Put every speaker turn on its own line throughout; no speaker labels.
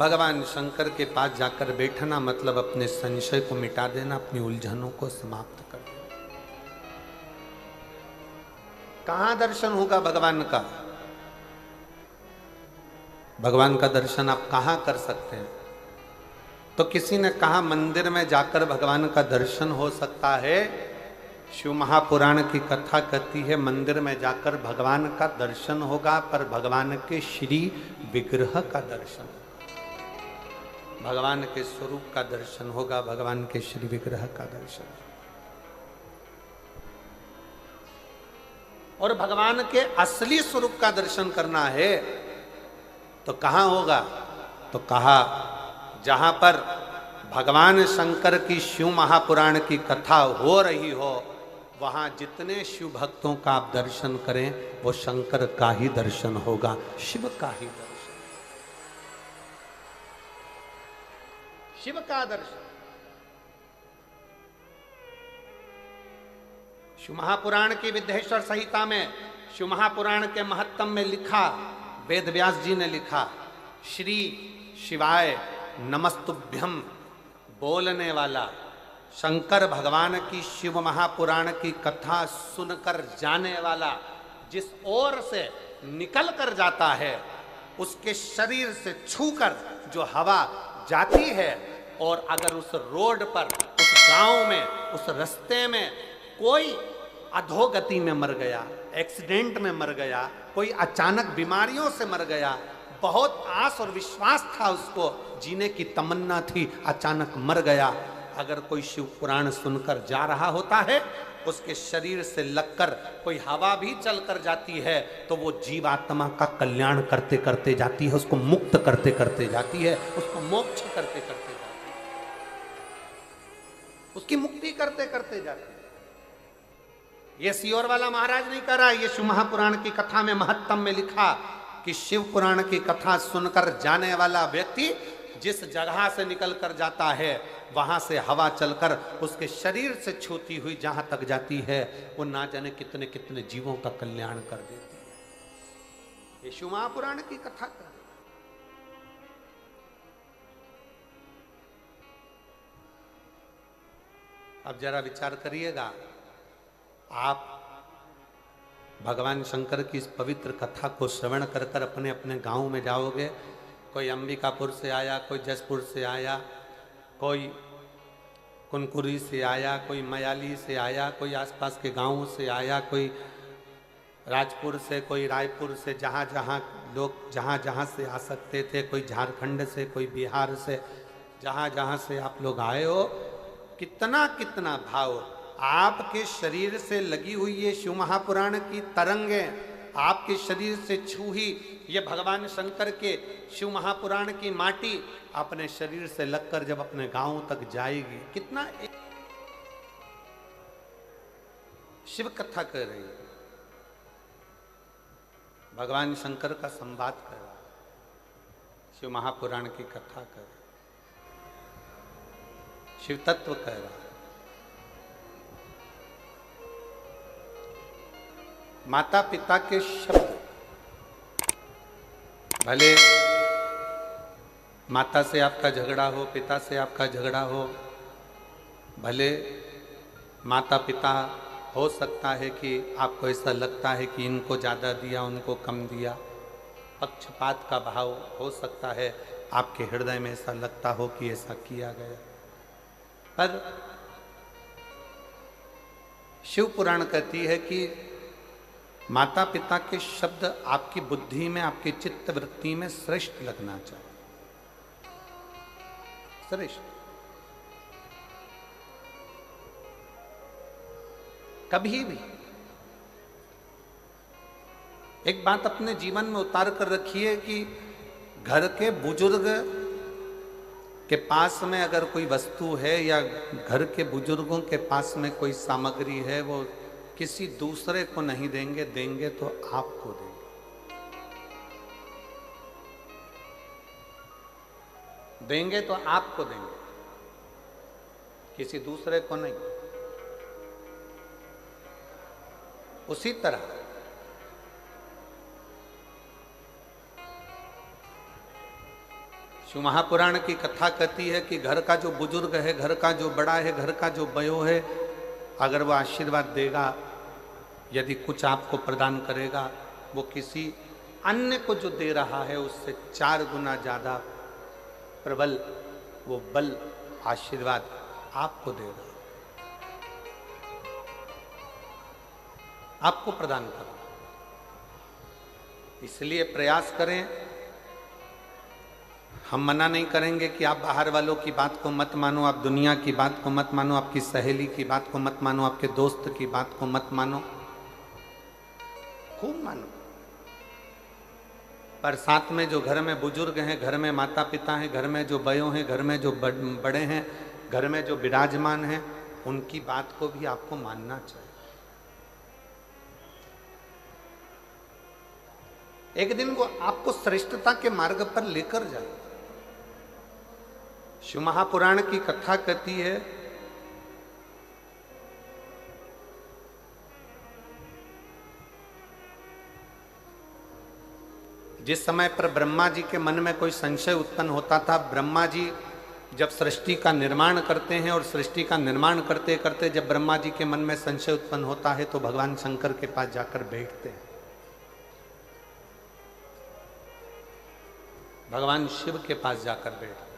भगवान शंकर के पास जाकर बैठना मतलब अपने संशय को मिटा देना, अपनी उलझनों को समाप्त कर देना। कहां दर्शन होगा भगवान का? भगवान का दर्शन आप कहां कर सकते हैं? तो किसी ने कहा मंदिर में जाकर भगवान का दर्शन हो सकता है। शिव महापुराण की कथा कहती है मंदिर में जाकर भगवान का दर्शन होगा, पर भगवान के श्री विग्रह का दर्शन होगा, भगवान के स्वरूप का दर्शन होगा, भगवान के श्री विग्रह का दर्शन। और भगवान के असली स्वरूप का दर्शन करना है तो कहां होगा? तो कहा जहां पर भगवान शंकर की शिव महापुराण की कथा हो रही हो, वहां जितने शिव भक्तों का आप दर्शन करें वो शंकर का ही दर्शन होगा, शिव का ही दर्शन, शिव का दर्शन। शिव महापुराण की विद्येश्वर संहिता में, शिव महापुराण के महत्तम में लिखा, वेद व्यास जी ने लिखा, श्री शिवाय नमस्तुभ्यम बोलने वाला शंकर भगवान की शिव महापुराण की कथा सुनकर जाने वाला जिस ओर से निकल कर जाता है, उसके शरीर से छूकर जो हवा जाती है, और अगर उस रोड पर, उस गांव में, उस रास्ते में कोई अधोगति में मर गया, एक्सीडेंट में मर गया, कोई अचानक बीमारियों से मर गया, बहुत आस और विश्वास था उसको, जीने की तमन्ना थी, अचानक मर गया, अगर कोई शिव पुराण सुनकर जा रहा होता है, उसके शरीर से लगकर कोई हवा भी चलकर जाती है तो वो जीवात्मा का कल्याण करते करते जाती है, उसको मुक्त करते करते जाती है, उसको मोक्ष करते करते जाती है, उसकी मुक्ति करते करते जाती है। ये सियोर वाला महाराज नहीं कर रहा, ये शिव महापुराण की कथा में महत्तम में लिखा कि शिव पुराण की कथा सुनकर जाने वाला व्यक्ति जिस जगह से निकल कर जाता है, वहां से हवा चलकर उसके शरीर से छूती हुई जहां तक जाती है, वो ना जाने कितने कितने जीवों का कल्याण कर देती है। ये शिव महापुराण की कथा कर। अब जरा विचार करिएगा, आप भगवान शंकर की इस पवित्र कथा को श्रवण कर कर अपने अपने गांव में जाओगे, कोई अंबिकापुर से आया, कोई जसपुर से आया, कोई कुनकुरी से आया, कोई मयाली से आया, कोई आसपास के गांवों से आया, कोई राजपुर से, कोई रायपुर से, जहाँ जहाँ लोग जहाँ जहाँ से आ सकते थे, कोई झारखंड से, कोई बिहार से, जहाँ जहाँ से आप लोग आए हो, कितना कितना भाव आपके शरीर से लगी हुई ये शिव महापुराण की तरंगें, आपके शरीर से छूही ये भगवान शंकर के शिव महापुराण की माटी अपने शरीर से लगकर जब अपने गांव तक जाएगी, कितना शिव कथा कर रही है, भगवान शंकर का संवाद कर रहा है, शिव महापुराण की कथा कर रहा है, शिव तत्व कह रहा है। माता पिता के शब्द, भले माता से आपका झगड़ा हो, पिता से आपका झगड़ा हो, भले माता पिता हो सकता है कि आपको ऐसा लगता है कि इनको ज़्यादा दिया, उनको कम दिया, पक्षपात का भाव हो सकता है, आपके हृदय में ऐसा लगता हो कि ऐसा किया गया, पर शिव पुराण कहती है कि माता पिता के शब्द आपकी बुद्धि में, आपकी चित्त वृत्ति में श्रेष्ठ लगना चाहिए, श्रेष्ठ। कभी भी एक बात अपने जीवन में उतार कर रखिए कि घर के बुजुर्ग के पास में अगर कोई वस्तु है या घर के बुजुर्गों के पास में कोई सामग्री है, वो किसी दूसरे को नहीं देंगे, देंगे तो आपको देंगे, देंगे तो आपको देंगे, किसी दूसरे को नहीं। उसी तरह शिव महापुराण की कथा कहती है कि घर का जो बुजुर्ग है, घर का जो बड़ा है, घर का जो बयो है, अगर वो आशीर्वाद देगा, यदि कुछ आपको प्रदान करेगा, वो किसी अन्य को जो दे रहा है उससे 4 गुना ज्यादा प्रबल वो बल आशीर्वाद आपको देगा, आपको प्रदान करेगा। इसलिए प्रयास करें। हम मना नहीं करेंगे कि आप बाहर वालों की बात को मत मानो, आप दुनिया की बात को मत मानो, आपकी सहेली की बात को मत मानो, आपके दोस्त की बात को मत मानो, खूब मानो। पर साथ में जो घर में बुजुर्ग हैं, घर में माता पिता हैं, घर में जो बयो हैं, घर में जो बड़े हैं, घर में जो विराजमान हैं, उनकी बात को भी आपको मानना चाहिए। एक दिन वो आपको श्रेष्ठता के मार्ग पर लेकर जाए। शिव महापुराण की कथा कहती है जिस समय पर ब्रह्मा जी के मन में कोई संशय उत्पन्न होता था, ब्रह्मा जी जब सृष्टि का निर्माण करते हैं और सृष्टि का निर्माण करते करते जब ब्रह्मा जी के मन में संशय उत्पन्न होता है तो भगवान शंकर के पास जाकर बैठते हैं। भगवान शिव के पास जाकर बैठते हैं।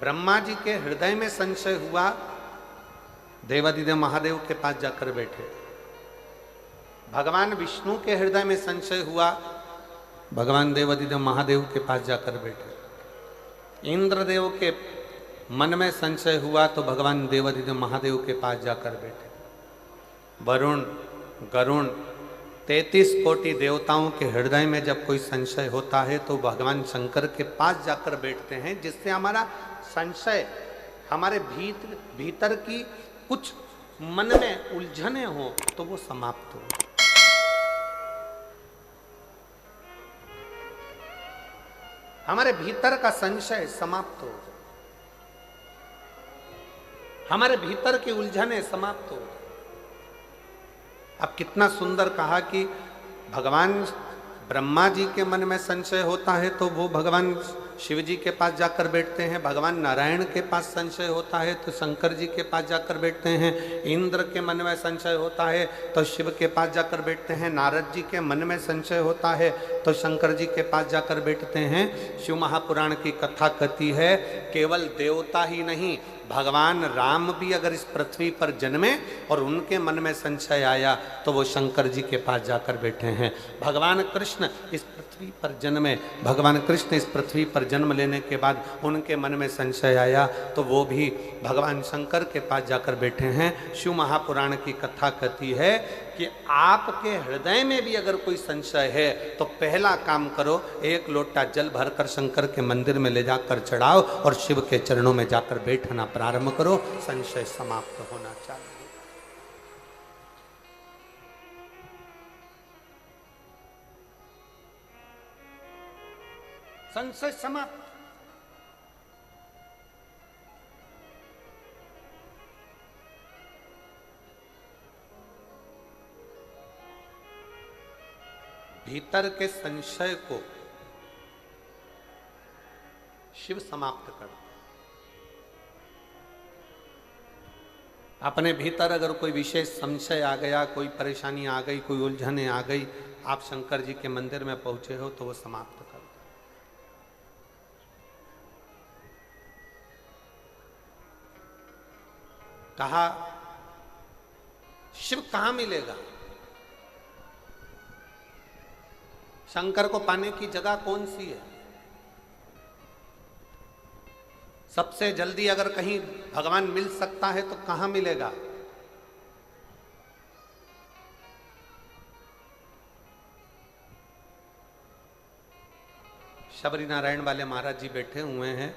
ब्रह्मा जी के हृदय में संशय हुआ, देवादिदेव महादेव के पास जाकर बैठे। भगवान विष्णु के हृदय में संशय हुआ, भगवान देवादिदेव महादेव के पास जाकर बैठे। इंद्रदेव के मन में संशय हुआ तो भगवान देवादिदेव महादेव के पास जाकर बैठे। वरुण, गरुण, 33 कोटि देवताओं के हृदय में जब कोई संशय होता है तो भगवान शंकर के पास जाकर बैठते हैं, जिससे हमारा संशय, हमारे भीतर की कुछ मन में उलझने हो तो वो समाप्त हो। हमारे भीतर का संशय समाप्त हो, हमारे भीतर की उलझने समाप्त हो। अब कितना सुंदर कहा कि भगवान ब्रह्मा जी के मन में संशय होता है तो वो भगवान शिव जी के पास जाकर बैठते हैं। भगवान नारायण के पास संशय होता है तो शंकर जी के पास जाकर बैठते हैं। इंद्र के मन में संशय होता है तो शिव के पास जाकर बैठते हैं। नारद जी के मन में संशय होता है तो शंकर जी के पास जाकर बैठते हैं। शिव महापुराण की कथा कहती है केवल देवता ही नहीं, भगवान राम भी अगर इस पृथ्वी पर जन्मे और उनके मन में संशय आया तो वो शंकर जी के पास जाकर बैठे हैं। भगवान कृष्ण इस पृथ्वी पर जन्मे, भगवान कृष्ण इस पृथ्वी पर जन्म लेने के बाद उनके मन में संशय आया तो वो भी भगवान शंकर के पास जाकर बैठे हैं। शिव महापुराण की कथा कहती है कि आपके हृदय में भी अगर कोई संशय है तो पहला काम करो, 1 लोटा जल भरकर शंकर के मंदिर में ले जाकर चढ़ाओ और शिव के चरणों में जाकर बैठना प्रारंभ करो। संशय समाप्त होना चाहिए। संशय समाप्त। भीतर के संशय को शिव समाप्त कर। अपने भीतर अगर कोई विशेष संशय आ गया, कोई परेशानी आ गई, कोई उलझने आ गई, आप शंकर जी के मंदिर में पहुंचे हो तो वो समाप्त कर। कहा शिव कहां मिलेगा, शंकर को पाने की जगह कौन सी है। सबसे जल्दी अगर कहीं भगवान मिल सकता है तो कहां मिलेगा। शबरी नारायण वाले महाराज जी बैठे हुए हैं।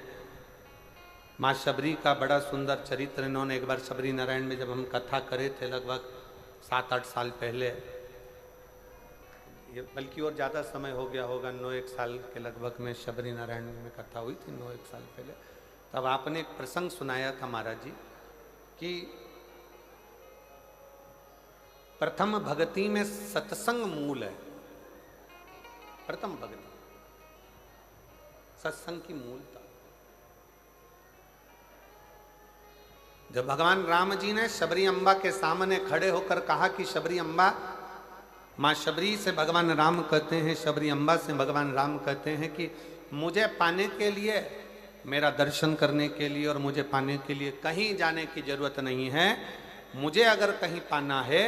माँ शबरी का बड़ा सुंदर चरित्र इन्होंने एक बार शबरी नारायण में जब हम कथा करे थे लगभग 7-8 साल पहले, ये बल्कि और ज़्यादा समय हो गया होगा, 9-1 साल के लगभग में शबरी नारायण में कथा हुई थी, 9-1 साल पहले। तब आपने एक प्रसंग सुनाया था महाराज जी कि प्रथम भक्ति में सत्संग मूल है। प्रथम भक्ति सत्संग की मूलता। जब भगवान राम जी ने शबरी अम्बा के सामने खड़े होकर कहा कि शबरी अम्बा, माँ शबरी से भगवान राम कहते हैं, शबरी अम्बा से भगवान राम कहते हैं कि मुझे पाने के लिए, मेरा दर्शन करने के लिए और मुझे पाने के लिए कहीं जाने की जरूरत नहीं है। मुझे अगर कहीं पाना है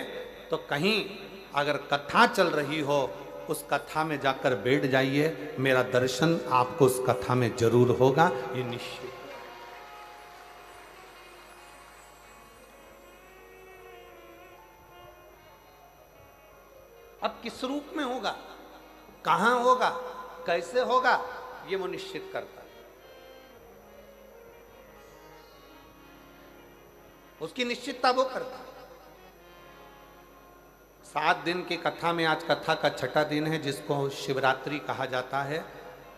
तो कहीं अगर कथा चल रही हो उस कथा में जाकर बैठ जाइए, मेरा दर्शन आपको उस कथा में जरूर होगा, ये निश्चित। अब किस रूप में होगा, कहां होगा, कैसे होगा, ये वो निश्चित करता है। उसकी निश्चितता वो करता है। 7 दिन की कथा में आज कथा का छठा दिन है, जिसको शिवरात्रि कहा जाता है।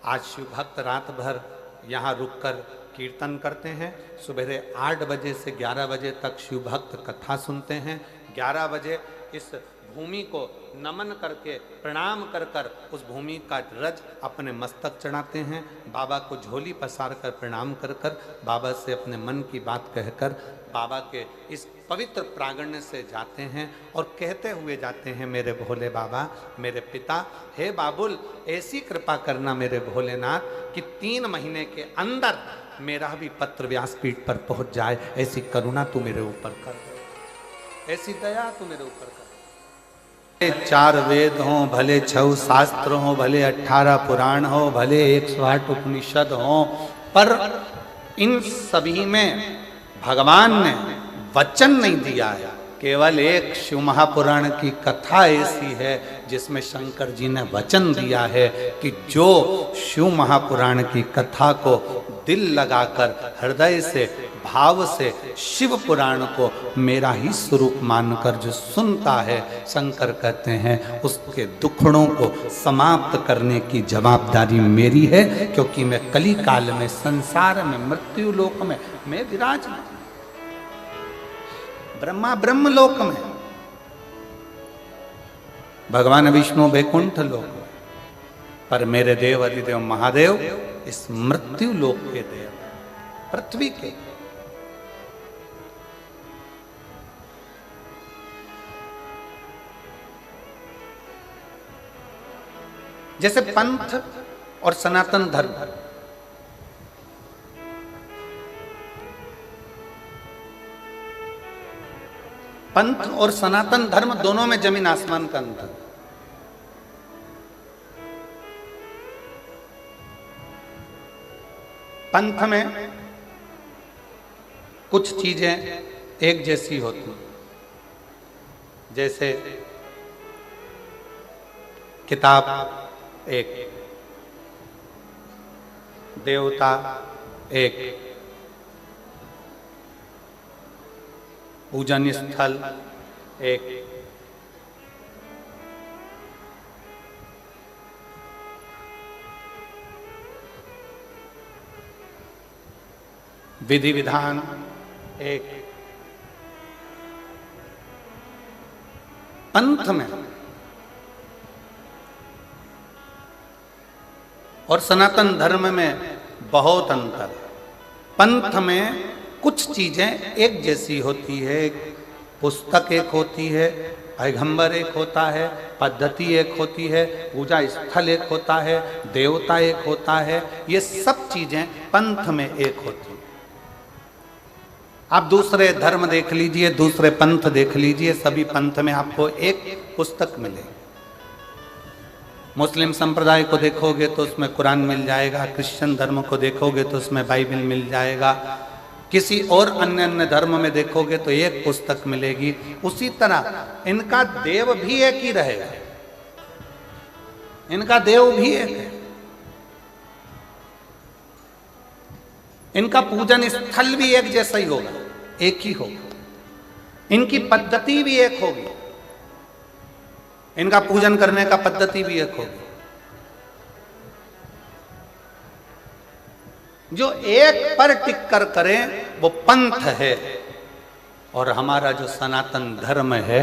आज शिव भक्त रात भर यहाँ रुककर कीर्तन करते हैं। सुबह 8 बजे से 11 बजे तक शिव भक्त कथा सुनते हैं। 11 बजे इस भूमि को नमन करके, प्रणाम कर कर उस भूमि का रज अपने मस्तक चढ़ाते हैं। बाबा को झोली पसार कर प्रणाम कर कर बाबा से अपने मन की बात कहकर बाबा के इस पवित्र प्रांगण से जाते हैं और कहते हुए जाते हैं, मेरे भोले बाबा, मेरे पिता, हे बाबुल, ऐसी कृपा करना मेरे भोलेनाथ कि 3 महीने के अंदर मेरा भी पत्र व्यासपीठ पर पहुंच जाए। ऐसी करुणा तू मेरे ऊपर कर दे, ऐसी दया तू मेरे ऊपर कर। 4 वेद हों, भले 6 शास्त्र हों, भले 18 पुराण हो, भले 108 उपनिषद हों, पर इन सभी में भगवान ने वचन नहीं दिया है। केवल एक शिव महापुराण की कथा ऐसी है जिसमें शंकर जी ने वचन दिया है कि जो शिव महापुराण की कथा को दिल लगाकर, हृदय से, भाव से शिव पुराण को मेरा ही स्वरूप मानकर जो सुनता है, शंकर कहते हैं उसके दुखड़ों को समाप्त करने की जवाबदारी मेरी है, क्योंकि मैं कली काल में, संसार में, मृत्यु लोक में मैं विराजमान, ब्रह्मा ब्रह्म लोक में, भगवान विष्णु वैकुंठ लोक में, पर मेरे देव अधिदेव महादेव इस मृत्यु लोक के देव, पृथ्वी के। जैसे पंथ और सनातन धर्म, पंथ और सनातन धर्म दोनों में जमीन आसमान का अंतर। पंथ में कुछ चीजें एक जैसी होती, जैसे किताब एक, देवता एक, पूजन स्थल एक, विधि विधान एक। पंथ में और सनातन धर्म में बहुत अंतर। पंथ में कुछ चीजें एक जैसी होती है, पुस्तक एक होती है, पैगंबर एक होता है, पद्धति एक होती है, पूजा स्थल एक होता है, देवता एक होता है, ये सब चीजें पंथ में एक होती है। आप दूसरे धर्म देख लीजिए, दूसरे पंथ देख लीजिए, सभी पंथ में आपको एक पुस्तक मिलेगी। मुस्लिम संप्रदाय को देखोगे तो उसमें कुरान मिल जाएगा, क्रिश्चियन धर्म को देखोगे तो उसमें बाइबल मिल जाएगा, किसी और अन्य धर्म में देखोगे तो एक पुस्तक मिलेगी। उसी तरह इनका देव भी एक ही रहेगा, इनका देव भी एक है, इनका पूजन स्थल भी एक जैसा ही होगा, एक ही होगा, इनकी पद्धति भी एक होगी, इनका पूजन करने का पद्धति भी एक होगी। जो एक पर टिक कर करें वो पंथ है, और हमारा जो सनातन धर्म है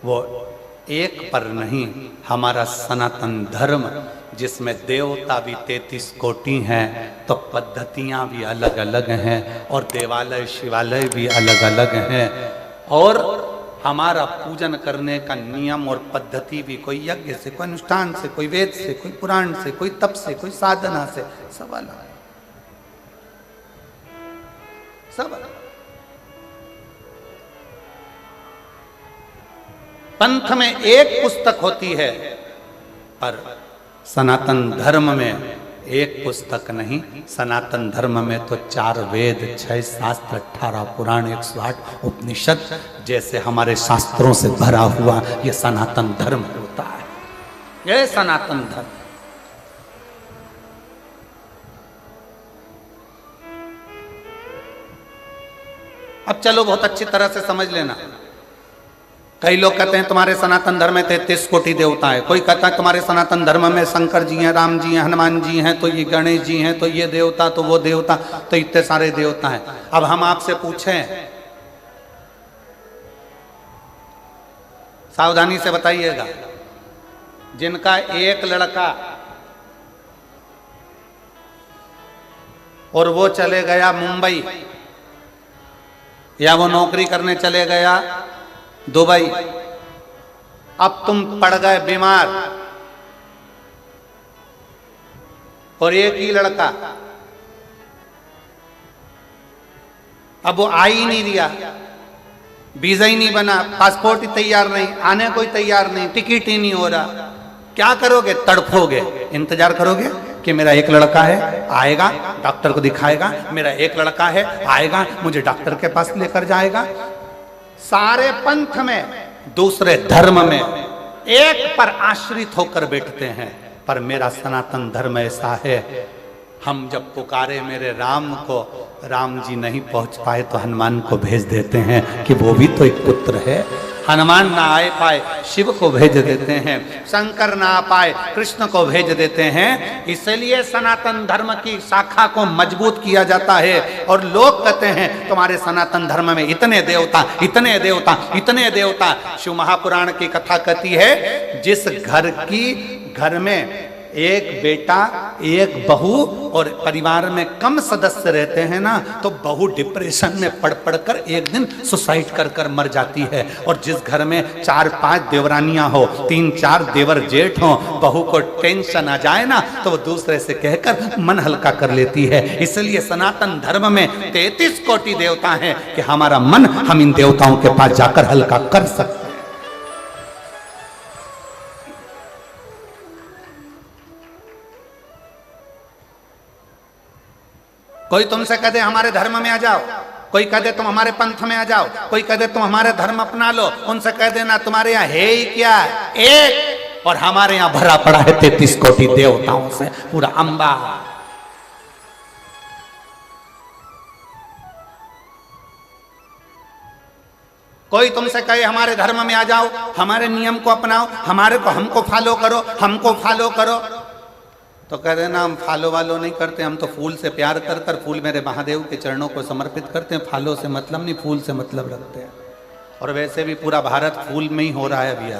वो एक पर नहीं, हमारा सनातन धर्म जिसमें देवता भी 33 कोटि हैं, तो पद्धतियां भी अलग अलग हैं, और देवालय शिवालय भी अलग अलग हैं, और हमारा पूजन करने का नियम और पद्धति भी कोई यज्ञ से, कोई अनुष्ठान से, कोई वेद से, कोई पुराण से, कोई तप से, कोई साधना से, सब अलग सब अलग। पंथ में एक पुस्तक होती है, पर सनातन धर्म में एक पुस्तक नहीं। सनातन धर्म में तो 4 वेद, 6 शास्त्र, 18 पुराण, 108 उपनिषद जैसे हमारे शास्त्रों से भरा हुआ ये सनातन धर्म होता है, ये सनातन धर्म। अब चलो बहुत अच्छी तरह से समझ लेना। कई लोग कहते हैं तुम्हारे सनातन धर्म में 33 कोटि देवता है, कोई कहता है तुम्हारे सनातन धर्म में शंकर जी हैं, राम जी हैं, हनुमान जी हैं, तो ये गणेश जी हैं, तो ये देवता, तो वो देवता, तो इतने सारे देवता हैं। अब हम आपसे पूछें, सावधानी से बताइएगा, जिनका एक लड़का और वो चले गया मुंबई, या वो नौकरी करने चले गया दुबई, अब तुम पड़ गए बीमार, और एक ही लड़का, अब वो आ ही नहीं रहा, वीजा ही नहीं बना, पासपोर्ट ही तैयार नहीं, आने कोई तैयार नहीं, टिकट ही नहीं हो रहा, क्या करोगे? तड़फोगे, इंतजार करोगे कि मेरा एक लड़का है आएगा, डॉक्टर को दिखाएगा, मेरा एक लड़का है आएगा, मुझे डॉक्टर के पास लेकर जाएगा। सारे पंथ में, दूसरे धर्म में एक पर आश्रित होकर बैठते हैं, पर मेरा सनातन धर्म ऐसा है, हम जब पुकारे मेरे राम को, राम जी नहीं पहुंच पाए तो हनुमान को भेज देते हैं कि वो भी तो एक पुत्र है। हनुमान ना आए पाए शिव को भेज देते हैं, शंकर ना आ पाए कृष्ण को भेज देते हैं। इसलिए सनातन धर्म की शाखा को मजबूत किया जाता है। और लोग कहते हैं तुम्हारे सनातन धर्म में इतने देवता, इतने देवता, इतने देवता। शिव महापुराण की कथा कहती है, जिस घर में एक बेटा, एक बहू और परिवार में कम सदस्य रहते हैं ना, तो बहू डिप्रेशन में पड़ कर एक दिन सुसाइड कर मर जाती है। और जिस घर में 4-5 देवरानियां हो, 3-4 देवर जेठ हो, बहू को टेंशन आ जाए ना, तो वो दूसरे से कहकर मन हल्का कर लेती है। इसलिए सनातन धर्म में 33 कोटि देवता हैं कि हमारा मन हम इन देवताओं के पास जाकर हल्का कर सकते हैं। कोई तुमसे कह दे हमारे धर्म में आ जाओ, कोई कह दे तुम हमारे पंथ में आ जाओ, कोई कह दे तुम हमारे धर्म अपना लो, उनसे कह देना तुम्हारे यहाँ है ही क्या, एक, और हमारे यहाँ भरा पड़ा है 33 कोटि देवताओं से पूरा अंबा। कोई तुमसे कहे हमारे धर्म में आ जाओ, हमारे नियम को अपनाओ, हमको फॉलो करो, हमको फॉलो करो, तो कह देना हम फॉलो वालो नहीं करते, हम तो फूल से प्यार कर फूल मेरे महादेव के चरणों को समर्पित करते हैं, फॉलो से मतलब नहीं, फूल से मतलब रखते हैं। और वैसे भी पूरा भारत फूल में ही हो रहा है अभी।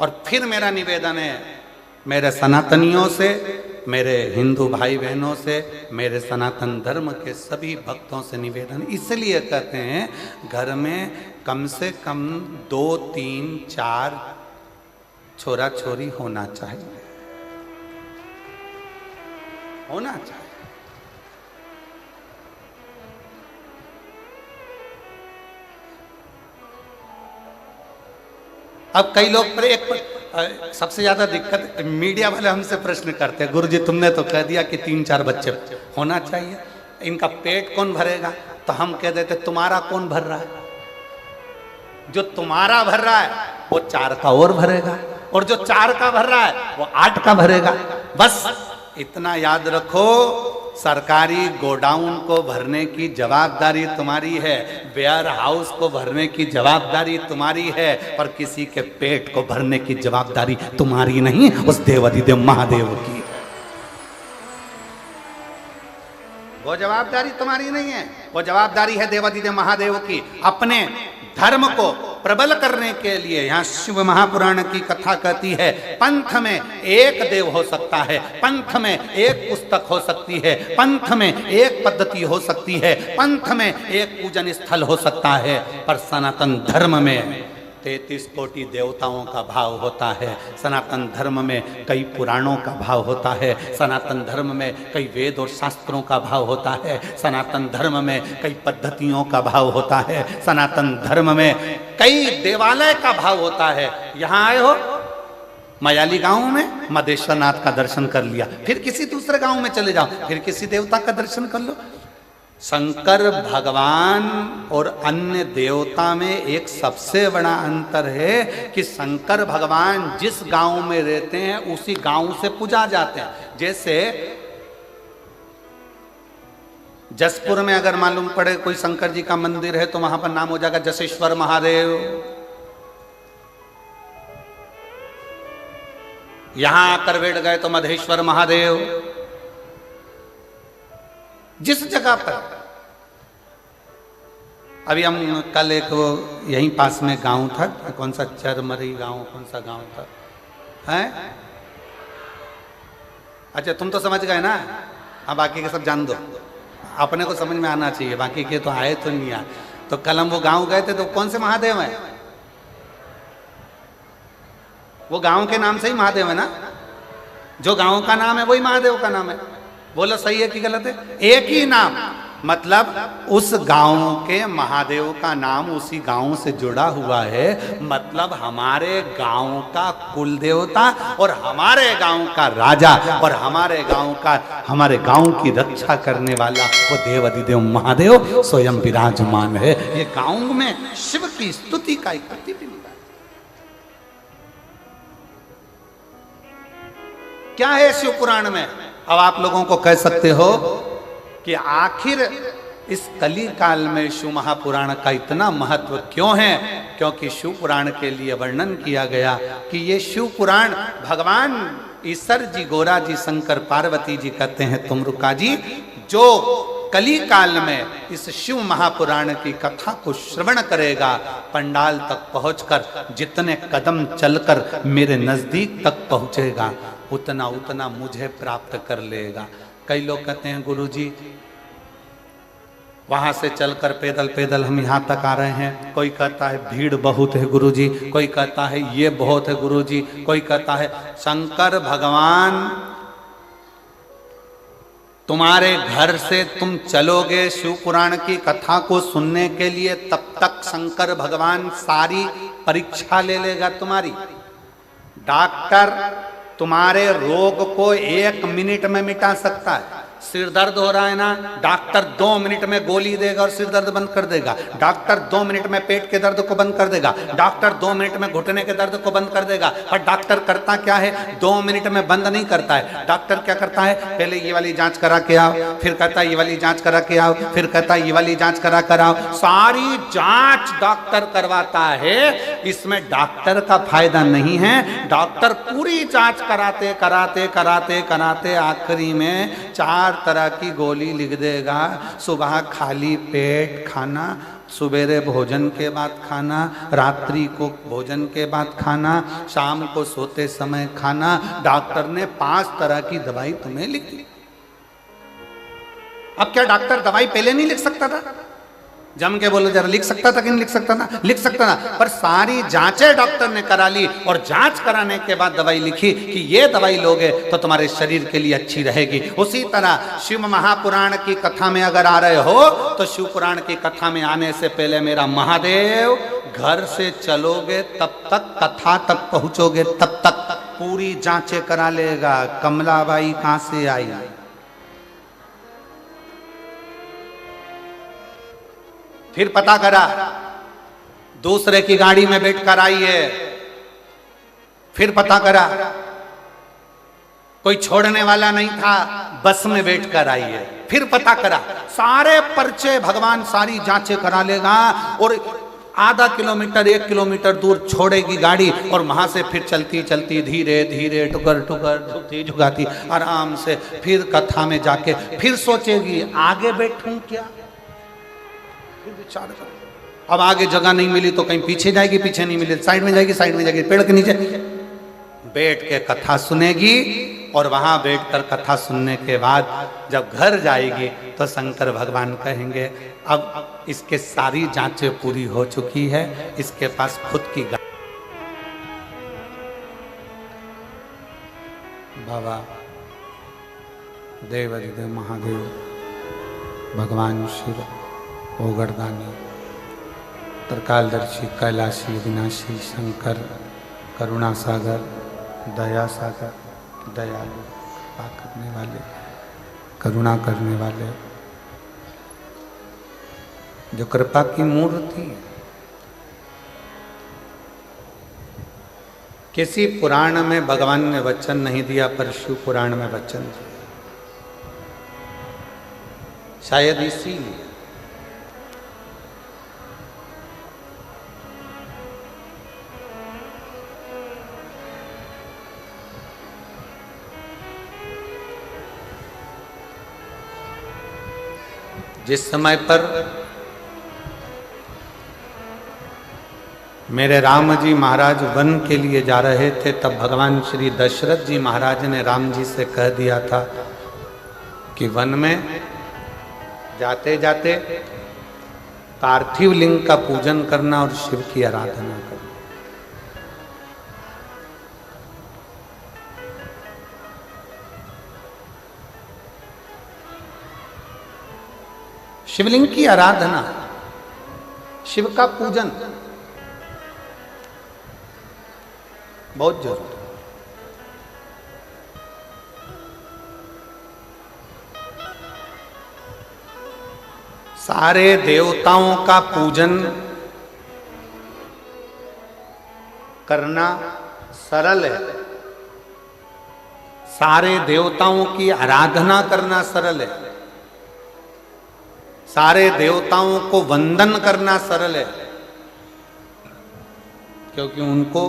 और फिर मेरा निवेदन है मेरे सनातनियों से, मेरे हिंदू भाई बहनों से, मेरे सनातन धर्म के सभी भक्तों से निवेदन, इसलिए कहते हैं घर में कम से कम 2-3-4 छोरा छोरी होना चाहिए, होना चाहिए। अब कई लोग सबसे ज्यादा दिक्कत मीडिया वाले हमसे प्रश्न करते हैं, गुरुजी तुमने तो कह दिया कि 3-4 बच्चे होना चाहिए, इनका पेट कौन भरेगा? तो हम कह देते तुम्हारा कौन भर रहा है? जो तुम्हारा भर रहा है वो 4 का और भरेगा, और जो 4 का भर रहा है वो 8 का भरेगा। बस इतना याद रखो, सरकारी गोडाउन को भरने की जवाबदारी तुम्हारी है, वेयर हाउस को भरने की जवाबदारी तुम्हारी है, पर किसी के पेट को भरने की जवाबदारी तुम्हारी नहीं, उस देवाधिदेव महादेव की है। वो जवाबदारी तुम्हारी नहीं है, वो जवाबदारी है देवाधिदेव महादेव की। अपने धर्म को प्रबल करने के लिए यहां शिव महापुराण की कथा कहती है, पंथ में एक देव हो सकता है, पंथ में एक पुस्तक हो सकती है, पंथ में एक पद्धति हो सकती है, पंथ में एक पूजन स्थल हो सकता है, पर सनातन धर्म में 33 कोटि देवताओं का भाव होता है। सनातन धर्म में कई पुराणों का भाव होता है, सनातन धर्म में कई वेद और शास्त्रों का भाव होता है, सनातन धर्म में कई पद्धतियों का भाव होता है, सनातन धर्म में कई देवालय का भाव होता है। यहाँ आए हो मयाली गांव में मदेश्वर नाथ का दर्शन कर लिया, फिर किसी दूसरे गांव में चले जाओ, फिर किसी देवता का दर्शन कर लो। शंकर भगवान और अन्य देवता में एक सबसे बड़ा अंतर है कि शंकर भगवान जिस गांव में रहते हैं उसी गांव से पूजा जाते हैं। जैसे जसपुर में अगर मालूम पड़े कोई शंकर जी का मंदिर है तो वहां पर नाम हो जाएगा जसेश्वर महादेव। यहां आकर बैठ गए तो मधेश्वर महादेव। जिस जगह पर अभी हम कल एक वो यहीं पास में गांव था, कौन सा चरमरी गांव, कौन सा गांव था है? अच्छा तुम तो समझ गए ना, अब बाकी के सब जान दो, अपने को समझ में आना चाहिए, बाकी के तो आए तो नहीं आए। तो कल हम वो गांव गए थे तो कौन से महादेव है? वो गांव के नाम से ही महादेव है ना, जो गांव का नाम है वही महादेव का नाम है। बोलो सही है कि गलत है? एक ही नाम, मतलब उस गांव के महादेव का नाम उसी गांव से जुड़ा हुआ है। मतलब हमारे गांव का कुल देवता और हमारे गांव का राजा और हमारे गांव की रक्षा करने वाला वो देवाधिदेव महादेव स्वयं विराजमान है। ये गांव में शिव की स्तुति का एक प्रतिबिंब है। क्या है शिव पुराण में? अब आप लोगों को कह सकते हो कि आखिर इस कली काल में शिव महापुराण का इतना महत्व क्यों है? क्योंकि शिव पुराण के लिए वर्णन किया गया कि ये शिव पुराण भगवान ईश्वर जी, गोरा जी, शंकर पार्वती जी कहते हैं तुमरुका जी, जो कली काल में इस शिव महापुराण की कथा को श्रवण करेगा, पंडाल तक पहुंचकर जितने कदम चलकर मेरे नजदीक तक पहुंचेगा उतना उतना मुझे प्राप्त कर लेगा। कई लोग कहते हैं गुरुजी वहां से चलकर पैदल पैदल हम यहाँ तक आ रहे हैं। कोई कहता है भीड़ बहुत है गुरुजी, कोई कहता है ये बहुत है गुरुजी, कोई कहता है शंकर भगवान तुम्हारे घर से तुम चलोगे शिव पुराण की कथा को सुनने के लिए, तब तक शंकर भगवान सारी परीक्षा ले लेगा तुम्हारी। डॉक्टर तुम्हारे रोग को 1 मिनट में मिटा सकता है। सिर दर्द हो रहा है ना, डॉक्टर 2 मिनट में गोली देगा और सिर दर्द बंद कर देगा। डॉक्टर 2 मिनट में पेट के दर्द को बंद कर देगा। डॉक्टर 2 मिनट में घुटने के दर्द को बंद कर देगा। पर डॉक्टर करता क्या है? 2 मिनट में बंद नहीं करता है। डॉक्टर क्या करता है? पहले ये वाली जांच करा के आओ, फिर कहता है ये वाली जांच करा के आओ, फिर कहता है ये वाली जांच करा कर आओ। सारी जांच डॉक्टर करवाता है। इसमें डॉक्टर का फायदा नहीं है। डॉक्टर पूरी जांच कराते कराते कराते कराते आखिरी में 4 तरह की गोली लिख देगा। सुबह खाली पेट खाना, सवेरे भोजन के बाद खाना, रात्रि को भोजन के बाद खाना, शाम को सोते समय खाना। डॉक्टर ने 5 तरह की दवाई तुम्हें लिख दी। अब क्या डॉक्टर दवाई पहले नहीं लिख सकता था? जम के बोलो जरा, लिख सकता था कि नहीं लिख सकता था? लिख सकता था, पर सारी जांचें डॉक्टर ने करा ली और जांच कराने के बाद दवाई लिखी कि ये दवाई लोगे तो तुम्हारे शरीर के लिए अच्छी रहेगी। उसी तरह शिव महापुराण की कथा में अगर आ रहे हो तो शिव पुराण की कथा में आने से पहले मेरा महादेव घर से चलोगे तब तक, कथा तक पहुंचोगे तब तक पूरी जांचें करा लेगा। कमलाबाई कहां से आई? फिर पता करा दूसरे की गाड़ी में बैठकर आई है। फिर पता करा कोई छोड़ने वाला नहीं था, बस में बैठ कर आई है। फिर पता करा, सारे पर्चे भगवान सारी जांचें करा लेगा और आधा किलोमीटर 1 किलोमीटर दूर छोड़ेगी गाड़ी और वहां से फिर चलती चलती धीरे धीरे टुकर टुकर झुकती झुकाती आराम से फिर कथा में जाके फिर सोचेगी आगे बैठूं क्या। फिर विचार करो, अब आगे जगह नहीं मिली तो कहीं पीछे जाएगी, पीछे नहीं मिली साइड में जाएगी, साइड में जाएगी पेड़ के नीचे बैठ के कथा सुनेगी। और वहां बैठकर कथा सुनने के बाद जब घर जाएगी तो शंकर भगवान कहेंगे अब इसके सारी जांचें पूरी हो चुकी है, इसके पास खुद की गाड़ी। बाबा देवाधिदेव महादेव भगवान शिव ओगरदानी त्रिकालदर्शी कैलाशी विनाशी शंकर करुणा सागर दया सागर दयालु कृपा करने वाले करुणा करने वाले जो कृपा की मूर्ति है। किसी पुराण में भगवान ने वचन नहीं दिया पर शिव पुराण में वचन दिया, शायद इसीलिए जिस समय पर मेरे राम जी महाराज वन के लिए जा रहे थे तब भगवान श्री दशरथ जी महाराज ने राम जी से कह दिया था कि वन में जाते जाते पार्थिव लिंग का पूजन करना और शिव की आराधना करना। शिवलिंग की आराधना, शिव का पूजन बहुत जरूरी। सारे देवताओं का पूजन करना सरल है, सारे देवताओं की आराधना करना सरल है, सारे देवताओं को वंदन करना सरल है, क्योंकि उनको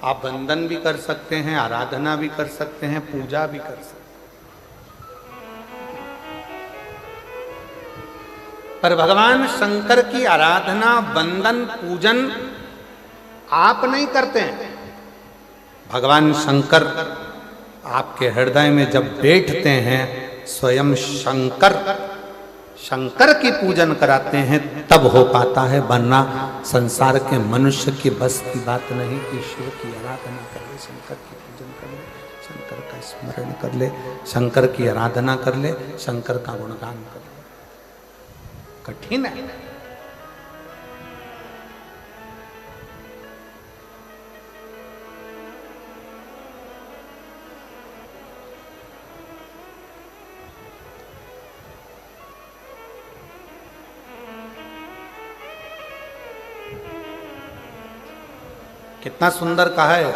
आप वंदन भी कर सकते हैं, आराधना भी कर सकते हैं, पूजा भी कर सकते हैं। पर भगवान शंकर की आराधना वंदन पूजन आप नहीं करते हैं। भगवान शंकर आपके हृदय में जब बैठते हैं स्वयं शंकर की पूजन कराते हैं तब हो पाता है, वरना संसार के मनुष्य की बस की बात नहीं कि शिव की आराधना कर ले, शंकर की पूजन कर ले, शंकर का स्मरण कर ले, शंकर की आराधना कर ले, शंकर का गुणगान कर ले। कठिन है। कितना सुंदर कहा है,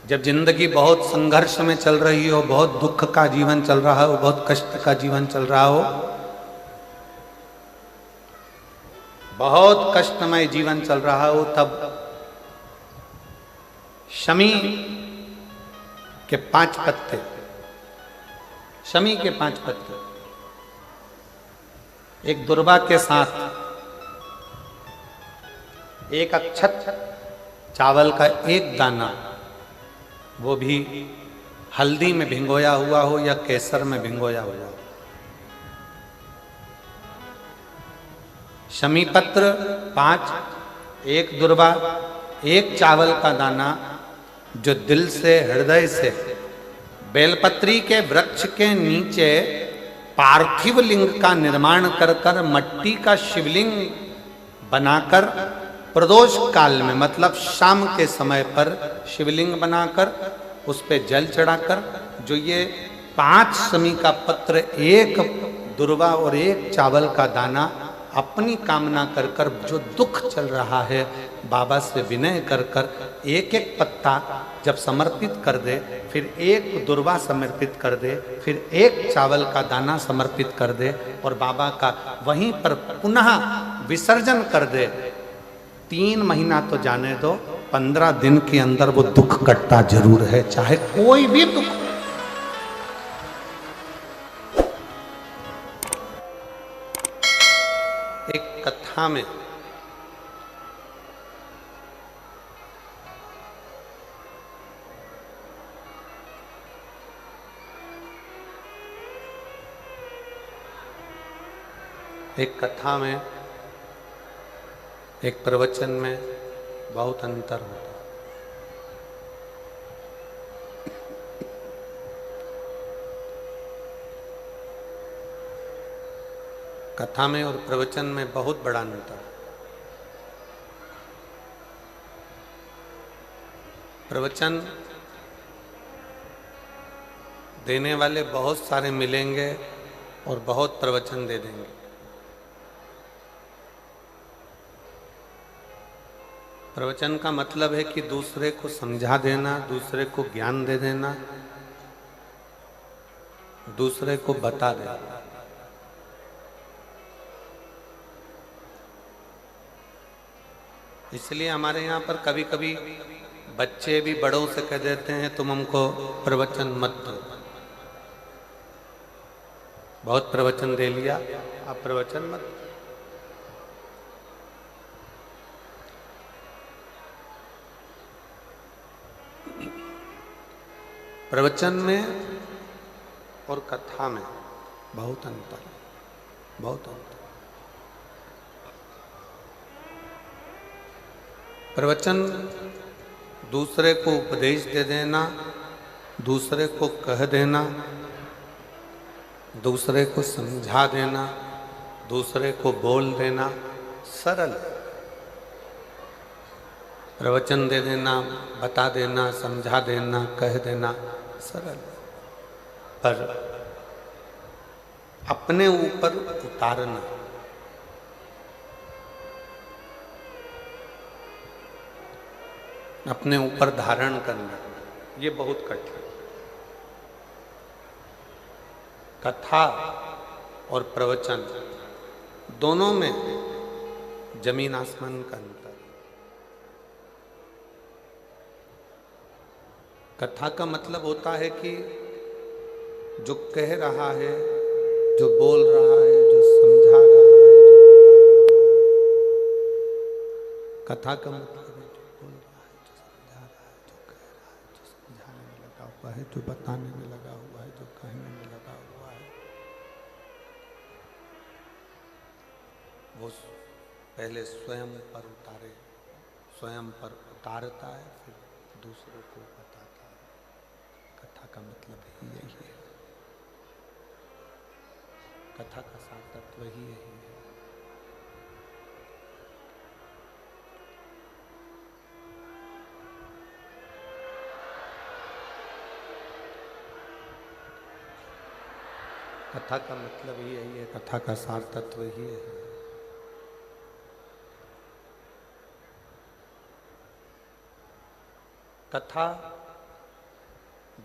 जब जिंदगी बहुत संघर्ष में चल रही हो, बहुत दुख का जीवन चल रहा हो, बहुत कष्ट का जीवन चल रहा हो, बहुत कष्टमय जीवन चल रहा हो, तब शमी के 5 पत्ते, शमी के 5 पत्ते एक दुर्वा के साथ एक अक्षत चावल का एक दाना, वो भी हल्दी में भिंगोया हुआ हो या केसर में भिंगोया हुआ हो, शमी पत्र 5, एक दुर्वा, एक चावल का दाना, जो दिल से हृदय से बेलपत्री के वृक्ष के नीचे पार्थिव लिंग का निर्माण कर कर मट्टी का शिवलिंग बनाकर प्रदोष काल में, मतलब शाम के समय पर शिवलिंग बनाकर उस पे जल चढ़ाकर, जो ये 5 शमी का पत्र, एक दुर्वा और एक चावल का दाना अपनी कामना कर कर जो दुख चल रहा है बाबा से विनय कर कर एक एक पत्ता जब समर्पित कर दे, फिर एक दुर्वा समर्पित कर दे, फिर एक चावल का दाना समर्पित कर दे और बाबा का वहीं पर पुनः विसर्जन कर दे, 3 महीना तो जाने दो, 15 दिन के अंदर वो दुख कटता जरूर है, चाहे कोई भी दुख। एक कथा में एक प्रवचन में बहुत अंतर होता है। कथा में और प्रवचन में बहुत बड़ा अंतर है। प्रवचन देने वाले बहुत सारे मिलेंगे और बहुत प्रवचन दे देंगे। प्रवचन का मतलब है कि दूसरे को समझा देना, दूसरे को ज्ञान दे देना, दूसरे को बता देना। इसलिए हमारे यहाँ पर कभी कभी बच्चे भी बड़ों से कह देते हैं तुम हमको प्रवचन मत दो। बहुत प्रवचन दे लिया, आप प्रवचन मत। प्रवचन में और कथा में बहुत अंतर है, बहुत अंतर। प्रवचन दूसरे को उपदेश दे देना, दूसरे को कह देना, दूसरे को समझा देना, दूसरे को बोल देना, सरल। प्रवचन दे देना, बता देना, समझा देना, कह देना, सरल। पर अपने ऊपर उतारना, अपने ऊपर धारण करना, ये बहुत कठिन। कथा और प्रवचन दोनों में जमीन आसमान का अंतर। कथा का मतलब होता है कि जो कह रहा है, जो बोल रहा है, जो समझा रहा है, जो बता रहा है। कथा का मतलब है जो बोल रहा है, जो समझा रहा है, जो कह रहा है, जो समझाने में लगा हुआ है, जो बताने में लगा हुआ है, जो कहने में लगा हुआ है। वो पहले स्वयं पर उतारे, स्वयं पर उतारता है, फिर दूसरों को बताता है। कथा का मतलब ही यही है, कथा का सार तत्व ही यही है। कथा का मतलब ही यही है, कथा का सार तत्व ही है। कथा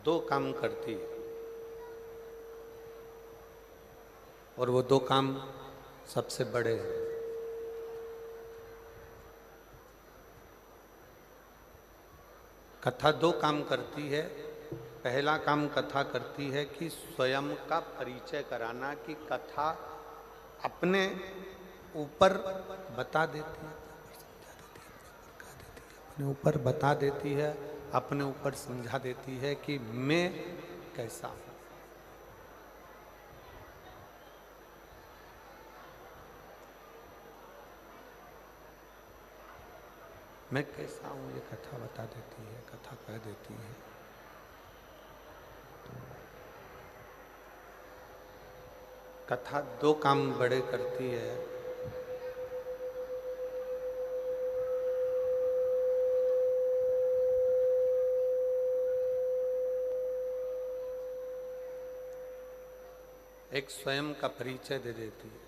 2 काम करती है और वो 2 काम सबसे बड़े हैं। कथा 2 काम करती है। पहला काम कथा करती है कि स्वयं का परिचय कराना, कि कथा अपने ऊपर बता देती है, अपने ऊपर बता देती है, अपने ऊपर समझा देती है कि मैं कैसा हूं। मैं कैसा हूं ये कथा बता देती है, कथा कह देती है। कथा 2 काम बड़े करती है। एक स्वयं का परिचय दे देती है,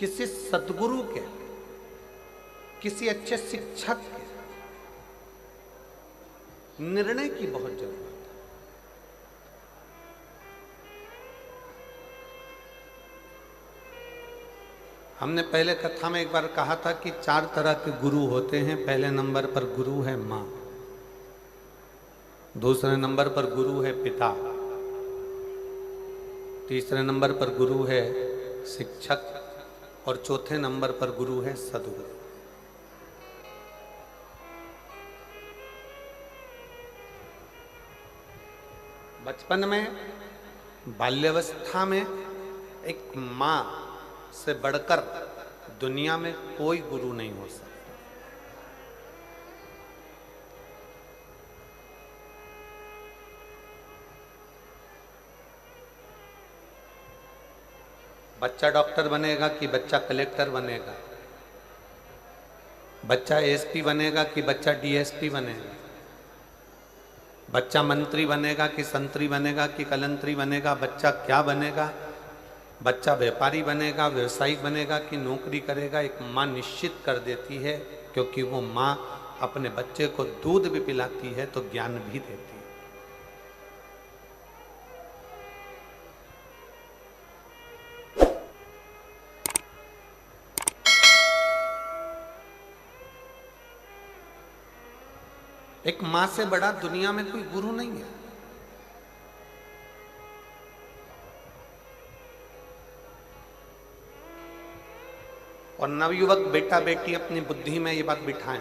किसी सद्गुरु के, किसी अच्छे शिक्षक के निर्णय की बहुत जरूरत है। हमने पहले कथा में एक बार कहा था कि 4 तरह के गुरु होते हैं। पहले नंबर पर गुरु है माँ, दूसरे नंबर पर गुरु है पिता, तीसरे नंबर पर गुरु है शिक्षक और चौथे नंबर पर गुरु है सद्गुरु। बचपन में, बाल्यावस्था में एक माँ से बढ़कर दुनिया में कोई गुरु नहीं हो सकता। बच्चा डॉक्टर बनेगा कि बच्चा कलेक्टर बनेगा, बच्चा एसपी बनेगा कि बच्चा डीएसपी बनेगा, बच्चा मंत्री बनेगा कि संतरी बनेगा कि कलंतरी बनेगा, बच्चा क्या बनेगा, बच्चा व्यापारी बनेगा, व्यवसायिक बनेगा कि नौकरी करेगा, एक माँ निश्चित कर देती है, क्योंकि वो माँ अपने बच्चे को दूध भी पिलाती है तो ज्ञान भी देती है। एक माँ से बड़ा दुनिया में कोई गुरु नहीं है। और नवयुवक बेटा बेटी अपनी बुद्धि में ये बात बिठाएं।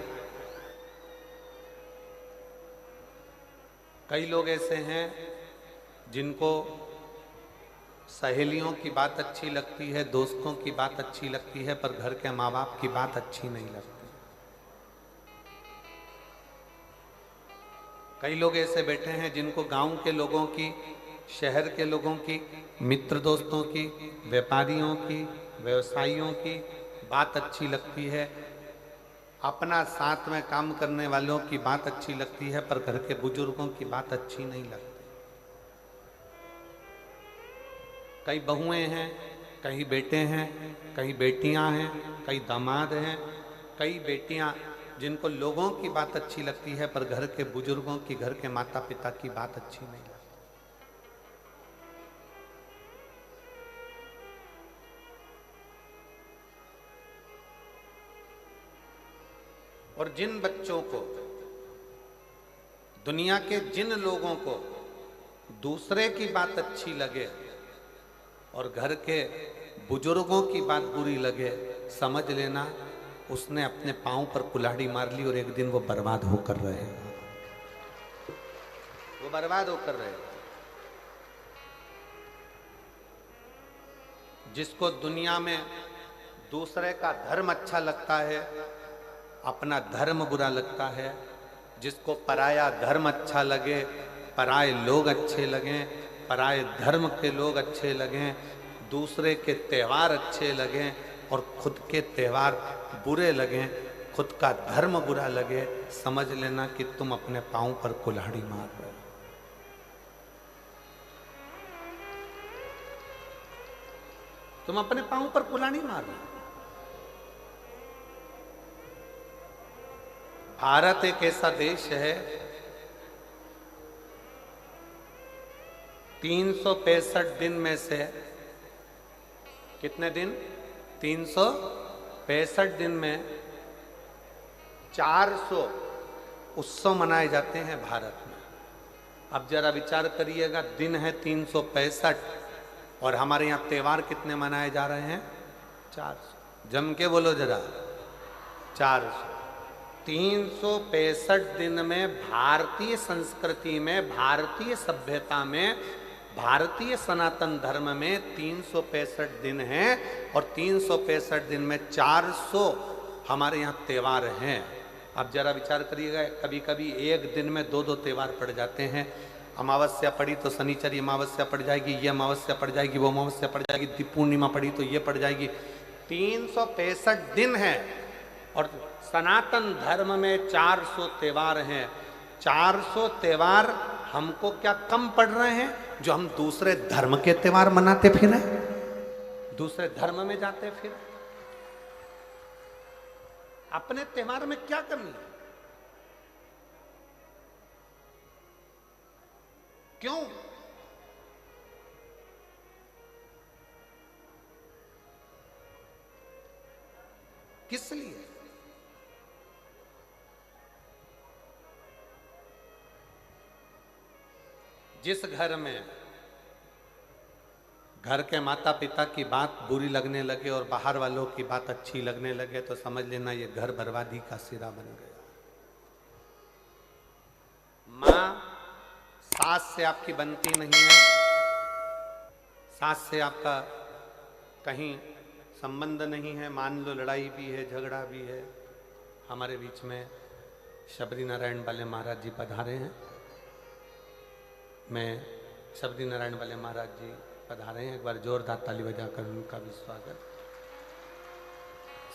कई लोग ऐसे हैं जिनको सहेलियों की बात अच्छी लगती है, दोस्तों की बात अच्छी लगती है, पर घर के माँ बाप की बात अच्छी नहीं लगती। कई लोग ऐसे बैठे हैं जिनको गांव के लोगों की, शहर के लोगों की, मित्र दोस्तों की, व्यापारियों की, व्यवसायियों की बात अच्छी लगती है, अपना साथ में काम करने वालों की बात अच्छी लगती है, पर घर के बुजुर्गों की बात अच्छी नहीं लगती। कई बहुएं हैं, कई बेटे हैं, कई बेटियां हैं, कई दामाद हैं, कई बेटियां जिनको लोगों की बात अच्छी लगती है, पर घर के बुजुर्गों की, घर के माता पिता की बात अच्छी नहीं लगती। और जिन बच्चों को, दुनिया के जिन लोगों को दूसरे की बात अच्छी लगे और घर के बुजुर्गों की बात बुरी लगे, समझ लेना उसने अपने पांव पर कुल्हाड़ी मार ली और एक दिन वो बर्बाद होकर रहेगा। वो बर्बाद होकर रहेगा। जिसको दुनिया में दूसरे का धर्म अच्छा लगता है, अपना धर्म बुरा लगता है, जिसको पराया धर्म अच्छा लगे, पराये लोग अच्छे लगें, पराये धर्म के लोग अच्छे लगें, दूसरे के त्यौहार अच्छे लगें और खुद के त्यौहार बुरे लगें, खुद का धर्म बुरा लगे, समझ लेना कि तुम अपने पांव पर कुल्हाड़ी मार रहे हो। तुम अपने पांव पर कुल्हाड़ी मार रहे हो। भारत एक ऐसा देश है, 365 दिन में से कितने दिन? 365 दिन में 400 उत्सव मनाए जाते हैं भारत में। अब जरा विचार करिएगा, दिन है 365 और हमारे यहाँ त्योहार कितने मनाए जा रहे हैं? 400। जम के बोलो जरा, 400। 365 दिन में भारतीय संस्कृति में, भारतीय सभ्यता में, भारतीय सनातन धर्म में 365 दिन हैं और 365 दिन में 400 हमारे यहाँ त्यौहार हैं। अब जरा विचार करिएगा, कभी कभी एक दिन में 2-2 त्यौहार पड़ जाते हैं। अमावस्या पड़ी तो शनिचरी अमावस्या पड़ जाएगी, ये अमावस्या पड़ जाएगी, वो अमावस्या पड़ जाएगी, दीप पूर्णिमा पड़ी तो ये पड़ जाएगी। 365 दिन है और सनातन धर्म में 400 त्यौहार हैं। 400 त्यौहार हमको क्या कम पड़ रहे हैं जो हम दूसरे धर्म के त्यौहार मनाते फिर, दूसरे धर्म में जाते फिर? अपने त्योहार में क्या करनी है? क्यों? किस लिए? जिस घर में घर के माता पिता की बात बुरी लगने लगे और बाहर वालों की बात अच्छी लगने लगे तो समझ लेना ये घर बर्बादी का सिरा बन गया। मां सास से आपकी बनती नहीं है, सास से आपका कहीं संबंध नहीं है, मान लो लड़ाई भी है, झगड़ा भी है। हमारे बीच में शबरी नारायण वाले महाराज जी पधारे हैं। मैं शबरी नारायण वाले महाराज जी पधारे हैं, एक बार जोरदार ताली बजाकर उनका भी स्वागत।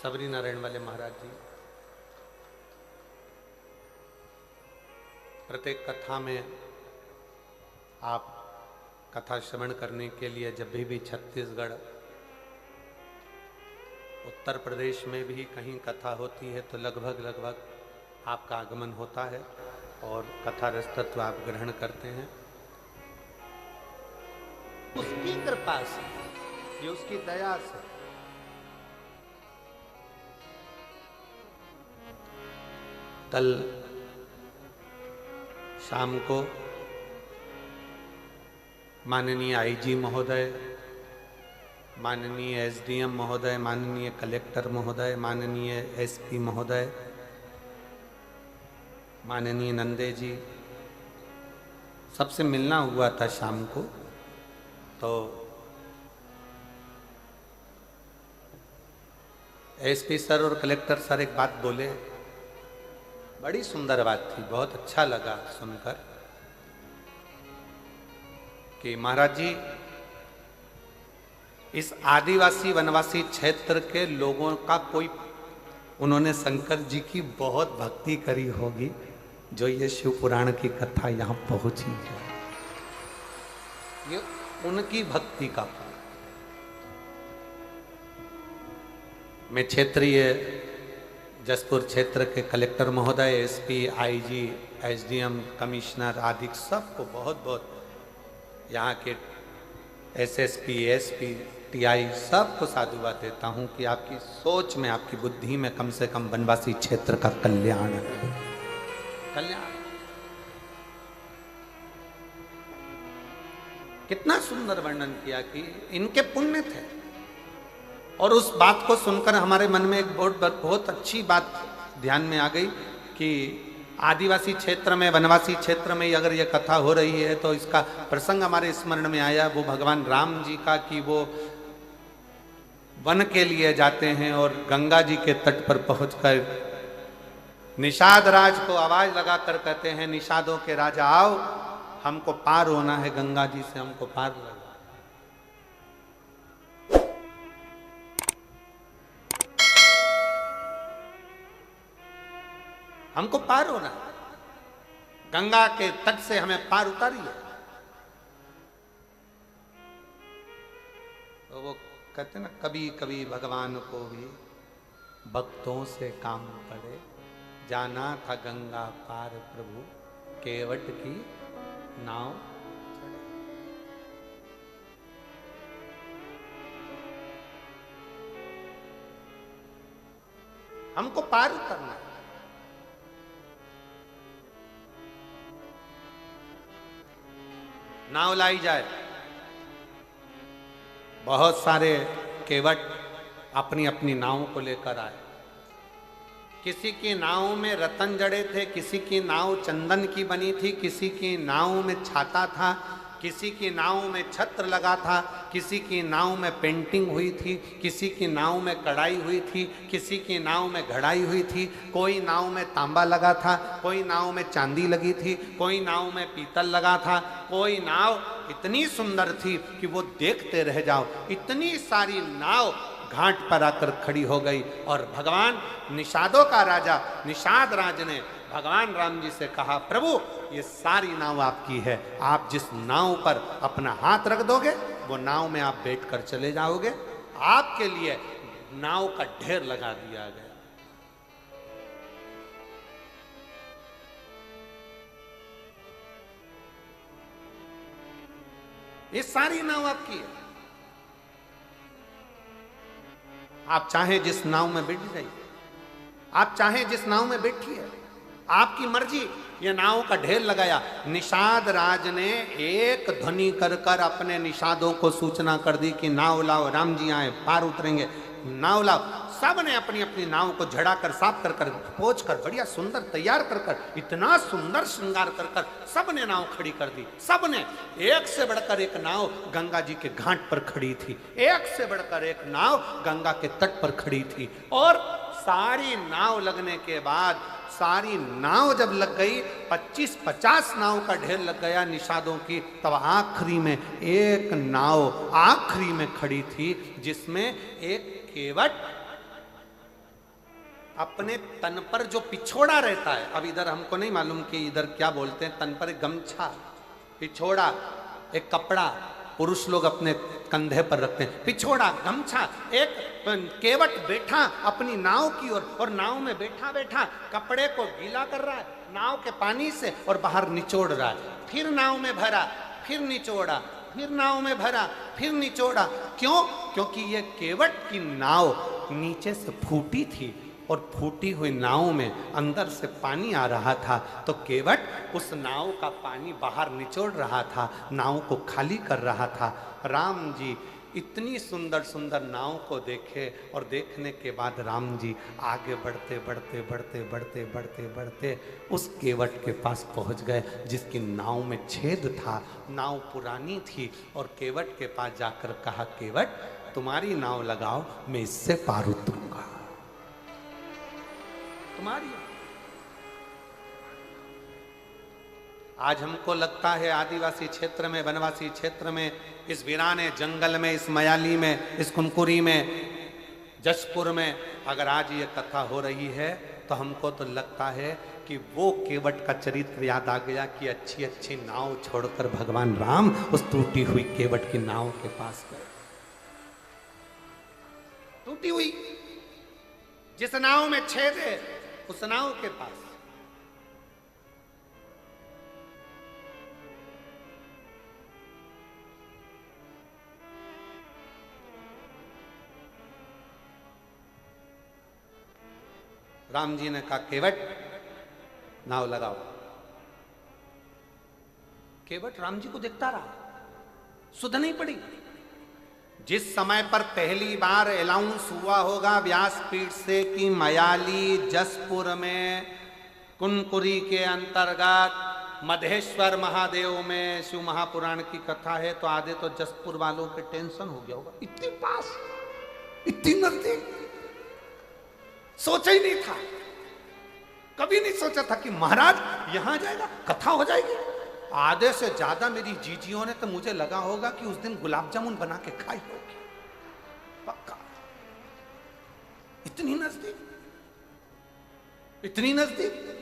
शबरी नारायण वाले महाराज जी प्रत्येक कथा में आप कथा श्रवण करने के लिए जब भी छत्तीसगढ़ उत्तर प्रदेश में भी कहीं कथा होती है तो लगभग आपका आगमन होता है और कथा रसतत्व आप ग्रहण करते हैं। उसकी कृपा से, ये उसकी दया से। कल शाम को माननीय आईजी महोदय, माननीय एसडीएम महोदय, माननीय कलेक्टर महोदय, माननीय एसपी महोदय, माननीय नंदे जी, सबसे मिलना हुआ था शाम को। तो एसपी सर और कलेक्टर सर एक बात बोले, बड़ी सुंदर बात थी, बहुत अच्छा लगा सुनकर कि महाराज जी इस आदिवासी वनवासी क्षेत्र के लोगों का कोई, उन्होंने शंकर जी की बहुत भक्ति करी होगी जो ये शिव पुराण की कथा यहाँ पहुंची है। ये उनकी भक्ति का फल। मैं क्षेत्रीय जसपुर क्षेत्र के कलेक्टर महोदय, एसपी, आईजी, एसडीएम, कमिश्नर आदि सबको बहुत बहुत, यहाँ के एसएसपी, एसपी, टीआई सबको साधुवाद देता हूँ कि आपकी सोच में, आपकी बुद्धि में कम से कम वनवासी क्षेत्र का कल्याण है। कल्याण कितना सुंदर वर्णन किया कि इनके पुण्य थे। और उस बात को सुनकर हमारे मन में एक बहुत अच्छी बात ध्यान में आ गई कि आदिवासी क्षेत्र में, वनवासी क्षेत्र में अगर ये कथा हो रही है तो इसका प्रसंग हमारे स्मरण में आया वो भगवान राम जी का, कि वो वन के लिए जाते हैं और गंगा जी के तट पर पहुंचकर निषाद राज को आवाज लगाकर कहते हैं, निषादों के राजा आओ, हमको पार होना है, गंगा जी से हमको पार लगा। हमको पार होना है, गंगा के तट से हमें पार उतारिए। तो वो कहते ना, कभी कभी भगवान को भी भक्तों से काम पड़े, जाना था गंगा पार प्रभु, केवट की नाव चढ़े। हमको पार उतरना है। नाव लाई जाए, बहुत सारे केवट अपनी अपनी नाव को लेकर आए। किसी की नाव में रतन जड़े थे, किसी की नाव चंदन की बनी थी, किसी की नाव में छाता था, किसी की नाव में छत्र लगा था, किसी की नाव में पेंटिंग हुई थी, किसी की नाव में कढ़ाई हुई थी, किसी की नाव में घड़ाई हुई थी, कोई नाव में तांबा लगा था, कोई नाव में चांदी लगी थी, कोई नाव में पीतल लगा था, कोई नाव इतनी सुंदर थी कि वो देखते रह जाओ। इतनी सारी नाव घाट पर आकर खड़ी हो गई और भगवान निषादों का राजा निषाद राज ने भगवान राम जी से कहा, प्रभु ये सारी नाव आपकी है, आप जिस नाव पर अपना हाथ रख दोगे वो नाव में आप बैठकर चले जाओगे। आपके लिए नाव का ढेर लगा दिया गया। ये सारी नाव आपकी है। आप चाहे जिस नाव में बैठ जाइए, आप चाहे जिस नाव में बैठिए, आपकी मर्जी। ये नाव का ढेर लगाया। निषाद राज ने एक ध्वनि कर कर अपने निषादों को सूचना कर दी कि नाव लाओ, राम जी आए, पार उतरेंगे, नाव लाओ। सब ने अपनी अपनी नाव को झड़ा कर, साफ कर कर, पोंछ कर, बढ़िया सुंदर तैयार कर कर, इतना सुंदर श्रृंगार कर कर सब ने नाव खड़ी कर दी। सब ने, एक से बढ़कर एक नाव गंगा जी के घाट पर खड़ी थी, एक से बढ़कर एक नाव गंगा के तट पर खड़ी थी। और सारी नाव लगने के बाद, सारी नाव जब लग गई, 25-50 नाव का ढेर लग गया निषादों की, तब आखिरी में एक नाव आखिरी में खड़ी थी, जिसमें एक केवट अपने तन पर जो पिछोड़ा रहता है, अब इधर हमको नहीं मालूम कि इधर क्या बोलते हैं, तन पर एक गमछा, पिछोड़ा, एक कपड़ा पुरुष लोग अपने कंधे पर रखते हैं, पिछोड़ा, गमछा, एक केवट बैठा अपनी नाव की ओर, और नाव में बैठा बैठा कपड़े को गीला कर रहा है नाव के पानी से और बाहर निचोड़ रहा है। फिर नाव में भरा, फिर निचोड़ा, फिर नाव में भरा, फिर निचोड़ा। क्यों? क्योंकि ये केवट की नाव नीचे से फूटी थी और फूटी हुई नाव में अंदर से पानी आ रहा था, तो केवट उस नाव का पानी बाहर निचोड़ रहा था, नाव को खाली कर रहा था। राम जी इतनी सुंदर सुंदर नाव को देखे, और देखने के बाद राम जी आगे बढ़ते बढ़ते बढ़ते बढ़ते बढ़ते बढ़ते उस केवट के पास पहुंच गए, जिसकी नाव में छेद था, नाव पुरानी थी। और केवट के पास जाकर कहा, केवट तुम्हारी नाव लगाओ, मैं इससे पार उतरूंगा, तुम्हारी। आज हमको लगता है आदिवासी क्षेत्र में, वनवासी क्षेत्र में, इस वीराने जंगल में, इस मयाली में, इस कुनकुरी में, जशपुर में, अगर आज ये कथा हो रही है तो हमको तो लगता है कि वो केवट का चरित्र याद आ गया कि अच्छी अच्छी नाव छोड़कर भगवान राम उस टूटी हुई केवट की नाव के पास गए। टूटी हुई, जिस नाव में छेद है, उस नाव के पास। राम जी ने कहा, केवट नाव लगाओ। केवट राम जी को देखता रहा, सुध नहीं पड़ी। जिस समय पर पहली बार अनाउंस हुआ होगा व्यासपीठ से कि मयाली जसपुर में कुनकुरी के अंतर्गत मधेश्वर महादेव में शिव महापुराण की कथा है, तो आधे तो जसपुर वालों के टेंशन हो गया होगा, इतनी पास, इतनी नजदीक। सोचा ही नहीं था, कभी नहीं सोचा था कि महाराज यहां जाएगा, कथा हो जाएगी। आधे से ज्यादा मेरी जीजियों ने तो मुझे लगा होगा कि उस दिन गुलाब जामुन बना के खाई होगी, पक्का। इतनी नजदीक, इतनी नजदीक।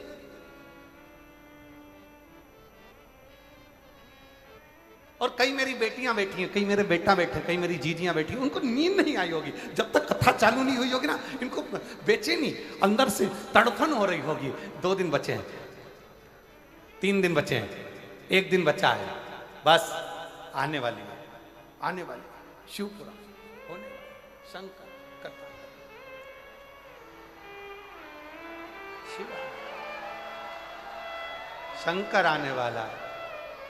और कई मेरी बेटियां बैठी हैं, कई मेरे बेटा बैठे, कई मेरी जीजियां बैठी, उनको नींद नहीं आई होगी जब तक कथा चालू नहीं हुई होगी ना, इनको बेचैनी अंदर से तड़फन हो रही होगी। 2 दिन बचे हैं, 3 दिन बचे हैं, 1 दिन बचा है, बस आने वाली है, आने वाली है शिवपुराण होने वाली, शंकर कथा, शिव शंकर आने वाला है।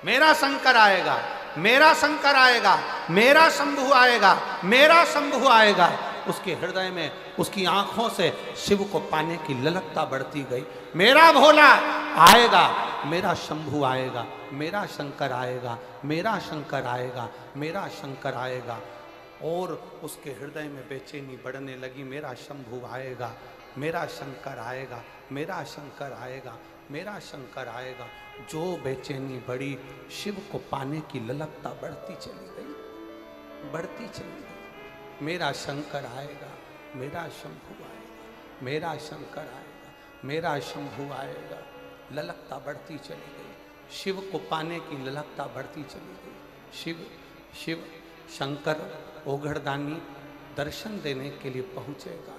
मेरा शंकर आएगा, मेरा शंकर आएगा, मेरा शंभु आएगा, मेरा शंभु आएगा। उसके हृदय में, उसकी आंखों से शिव को पाने की ललकता बढ़ती गई। मेरा भोला आएगा, मेरा शंभु आएगा, मेरा शंकर आएगा, मेरा शंकर आएगा, मेरा शंकर आएगा। और उसके हृदय में बेचैनी बढ़ने लगी, मेरा शंभु आएगा, मेरा शंकर आएगा, मेरा शंकर आएगा, मेरा शंकर आएगा। जो बेचैनी बढ़ी, शिव को पाने की ललकता बढ़ती चली गई, बढ़ती चली गई। मेरा शंकर आएगा, मेरा शंभु आएगा, मेरा शंकर आएगा, मेरा शंभु आएगा। ललकता बढ़ती चली गई, शिव को पाने की ललकता बढ़ती चली गई। शिव शिव शंकर ओघड़दानी दर्शन देने के लिए पहुंचेगा,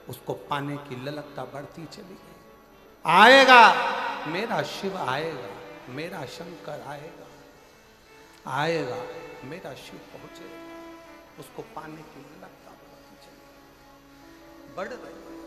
उसको पाने की ललकता बढ़ती चली गई। आएगा, मेरा शिव आएगा, मेरा शंकर आएगा, आएगा। मेरा शिव पहुंचे, उसको पाने की लगता बढ़ती चली, बढ़ रही